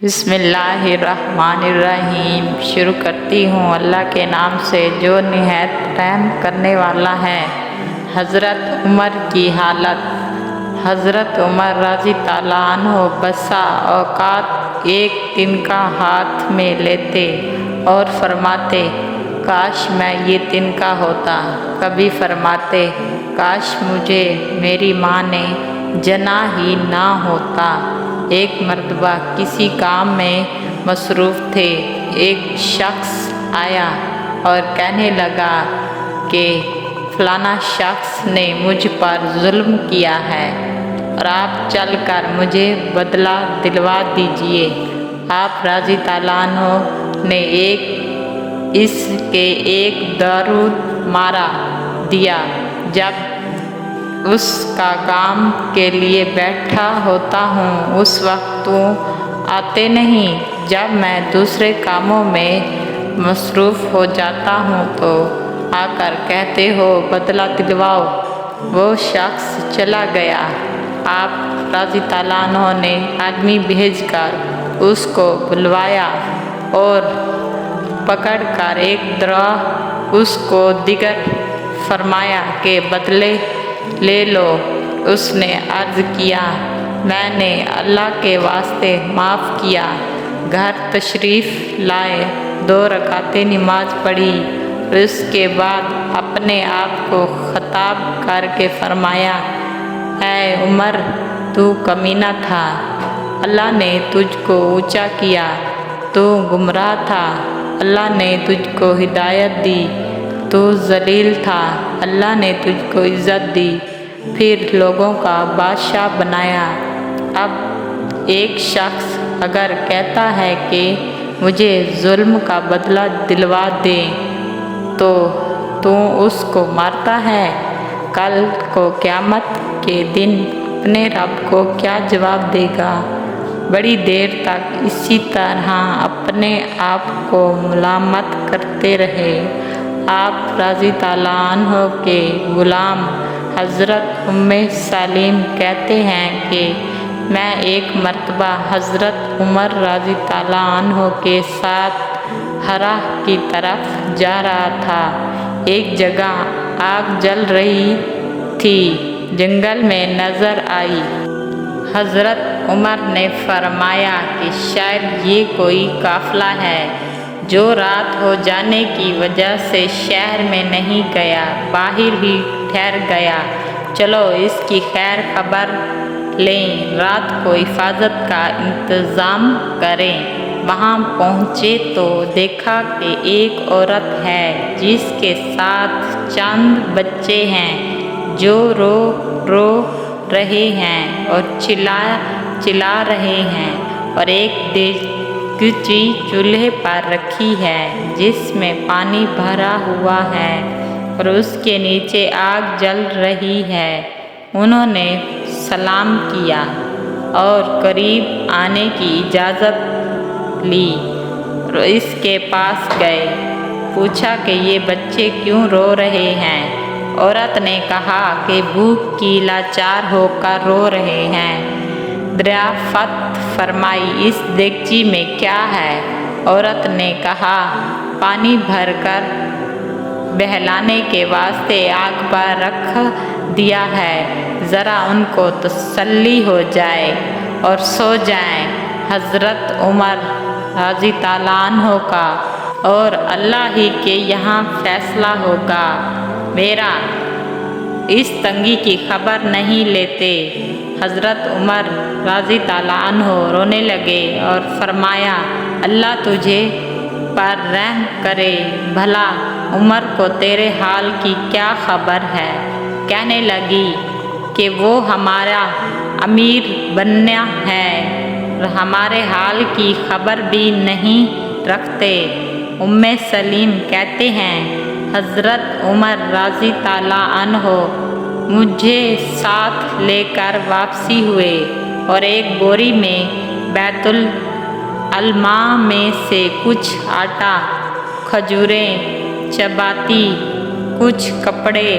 बिस्मिल्लाहिर्रहमानिर्रहीम। शुरू करती हूँ अल्लाह के नाम से जो निहायत रहम करने वाला है। हज़रत उमर की हालत। हज़रत उमर रज़ी ताला अन्हो बसा औक़ात एक तिनका हाथ में लेते और फरमाते, काश मैं ये तिनका होता। कभी फरमाते, काश मुझे मेरी माँ ने जना ही ना होता। एक मर्तबा किसी काम में मसरूफ़ थे। एक शख्स आया और कहने लगा कि फ़लाना शख्स ने मुझ पर जुल्म किया है और आप चल कर मुझे बदला दिलवा दीजिए। आप रज़ी ताला अन्हो ने इसके एक दरूद मारा दिया। जब उसका काम के लिए बैठा होता हूँ उस वक्त तो आते नहीं। जब मैं दूसरे कामों में मसरूफ़ हो जाता हूँ तो आकर कहते हो बदला दिलवाओ। वो शख्स चला गया। आप रज़ी ताला अन्हो ने आदमी भेजकर उसको बुलवाया और पकड़कर एक तरह उसको दिगर फरमाया कि बदले ले लो। उसने अर्ज़ किया, मैंने अल्लाह के वास्ते माफ़ किया। घर तशरीफ़ लाए, 2 रकातें नमाज पढ़ी और उसके बाद अपने आप को ख़िताब करके फरमाया, ऐ उमर तू कमीना था, अल्लाह ने तुझको ऊँचा किया। तू गुमराह था, अल्लाह ने तुझको हिदायत दी। तू ज़लील था, अल्लाह ने तुझको इज़्ज़त दी, फिर लोगों का बादशाह बनाया। अब एक शख्स अगर कहता है कि मुझे जुल्म का बदला दिलवा दे तो तू उसको मारता है। कल को क़यामत के दिन अपने रब को क्या जवाब देगा। बड़ी देर तक इसी तरह अपने आप को मलामत करते रहे। आप रज़ी ताला अन्हो के ग़ुलाम हज़रत उम्मे सलीम कहते हैं कि मैं एक मर्तबा हज़रत उमर रज़ी ताला अन्हो के साथ हरा की तरफ जा रहा था। एक जगह आग जल रही थी, जंगल में नज़र आई। हज़रत उमर ने फरमाया कि शायद ये कोई काफ़िला है जो रात हो जाने की वजह से शहर में नहीं गया, बाहर ही ठहर गया। चलो इसकी खैर खबर लें, रात को हिफाजत का इंतज़ाम करें। वहाँ पहुँचे तो देखा कि एक औरत है जिसके साथ चंद बच्चे हैं जो रो रहे हैं और चिल्ला रहे हैं, और एक देगची चूल्हे पर रखी है जिसमें पानी भरा हुआ है और उसके नीचे आग जल रही है। उन्होंने सलाम किया और करीब आने की इजाज़त ली और इसके पास गए। पूछा कि ये बच्चे क्यों रो रहे हैं। औरत ने कहा कि भूख की लाचार होकर रो रहे हैं। दरियाफ़त फरमाई, इस देगची में क्या है। औरत ने कहा, पानी भरकर बहलाने के वास्ते आग पर रख दिया है, ज़रा उनको तसल्ली हो जाए और सो जाएं। हज़रत उमर रज़ी ताला अन्हो का और अल्लाह ही के यहाँ फ़ैसला होगा, मेरा इस तंगी की खबर नहीं लेते। हज़रत उमर रज़ी ताला अन्हो रोने लगे और फरमाया, अल्लाह तुझे पर रहम करे, भला उमर को तेरे हाल की क्या खबर है। कहने लगी कि वो हमारा अमीर बनना है और हमारे हाल की खबर भी नहीं रखते। उम्मे सलीम कहते हैं, हज़रत उमर रज़ी ताला अन्हो मुझे साथ लेकर वापसी हुए और एक बोरी में बैतुल अलमा में से कुछ आटा, खजूरें, चपाती, कुछ कपड़े,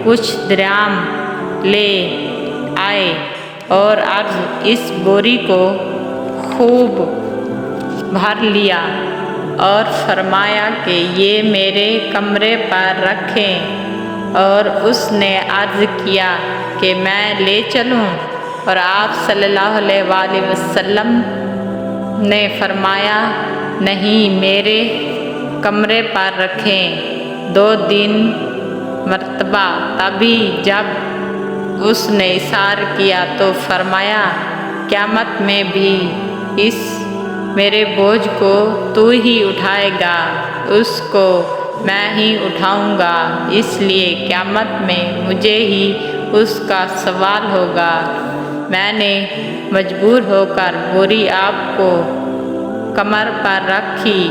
कुछ दराम ले आए और अर्ज़, इस बोरी को खूब भर लिया और फरमाया कि ये मेरे कमरे पर रखें। और उसने अर्ज़ किया कि मैं ले चलूं, और आप सल्लल्लाहु अलैहि वसल्लम ने फरमाया नहीं, मेरे कमरे पर रखें। 2 मरतबा तभी जब उसने इशार किया तो फरमाया क़यामत में भी इस मेरे बोझ को तू ही उठाएगा, उसको मैं ही उठाऊंगा, इसलिए क़यामत में मुझे ही उसका सवाल होगा। मैंने मजबूर होकर बोरी आपको कमर पर रखी।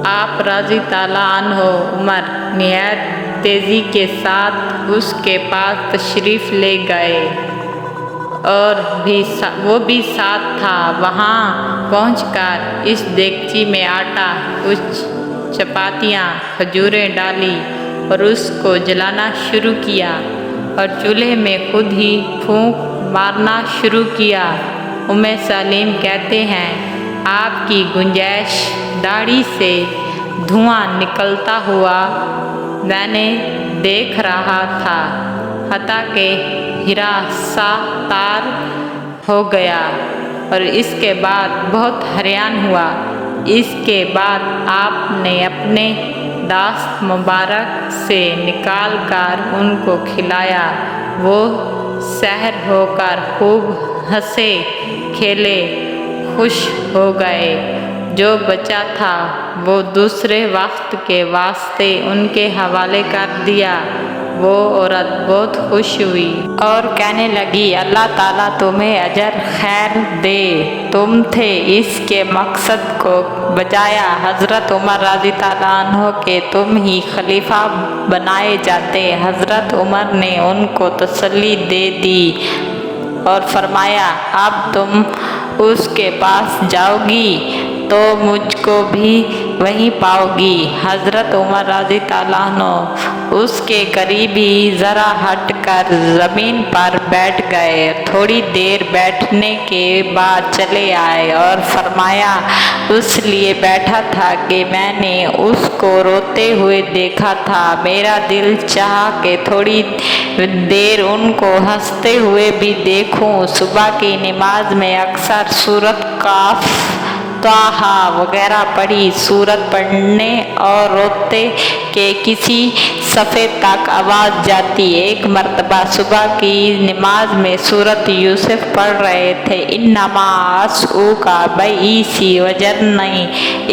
आप रज़ी ताला अन्हो उमर निहायत तेज़ी के साथ उसके पास तशरीफ़ ले गए और वो भी साथ था। वहाँ पहुंचकर इस देगची में आटा, कुछ चपातियाँ, खजूरें डाली और उसको जलाना शुरू किया और चूल्हे में खुद ही फूंक मारना शुरू किया। उम्मे सलीम कहते हैं, आपकी गुंजैश दाढ़ी से धुआं निकलता हुआ मैंने देख रहा था, हत्ता के हिरासा तार हो गया और इसके बाद बहुत हैरान हुआ। इसके बाद आपने अपने दास्त मुबारक से निकाल कर उनको खिलाया। वो सहर होकर खूब हंसे खेले, खुश हो गए। जो बचा था वो दूसरे वक्त के वास्ते उनके हवाले कर दिया। वो औरत बहुत खुश हुई और कहने लगी, अल्लाह ताला तुम्हें अजर खैर दे, तुम थे इसके मकसद को बजाया। हज़रत उमर रज़ी ताला अन्हो के तुम ही खलीफा बनाए जाते। हज़रत उमर ने उनको तसल्ली दे दी और फरमाया, अब तुम उसके पास जाओगी तो मुझको भी वहीं पाओगी। हज़रत उमर रज़ी ताला अन्हो उसके करीब ही ज़रा हटकर ज़मीन पर बैठ गए। थोड़ी देर बैठने के बाद चले आए और फरमाया, उस लिए बैठा था कि मैंने उसको रोते हुए देखा था। मेरा दिल चाहा कि थोड़ी देर उनको हंसते हुए भी देखूं। सुबह की नमाज में अक्सर सूरत काफ, ताहा वगैरह पढ़ी। सूरत पढ़ने और रोते के किसी सफ़े तक आवाज़ जाती। एक मरतबा सुबह की नमाज में सूरत यूसुफ पढ़ रहे थे, इन्नमा अस्ऊका बईसी वजरनी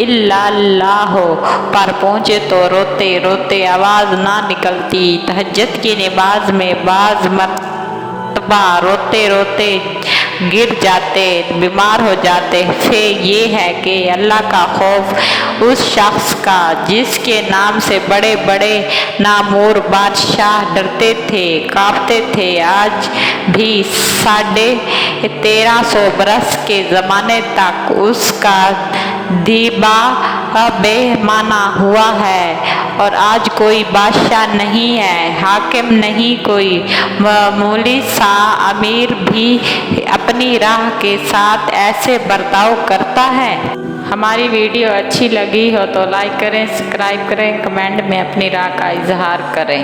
इल्लल्लाहु पर पहुँचे तो रोते रोते आवाज़ ना निकलती। तहज्जुद की नमाज में बाज़ मरतबा रोते रोते गिर जाते, बीमार हो जाते। फिर ये है कि अल्लाह का खौफ उस शख्स का जिसके नाम से बड़े बड़े नामूर बादशाह डरते थे, कांपते थे। आज भी 1350 बरस के ज़माने तक उसका दीबा बेमाना हुआ है और आज कोई बादशाह नहीं है, हाकिम नहीं, कोई मामूली सा अमीर भी अपनी राह के साथ ऐसे बर्ताव करता है। हमारी वीडियो अच्छी लगी हो तो लाइक करें, सब्सक्राइब करें, कमेंट में अपनी राय का इजहार करें।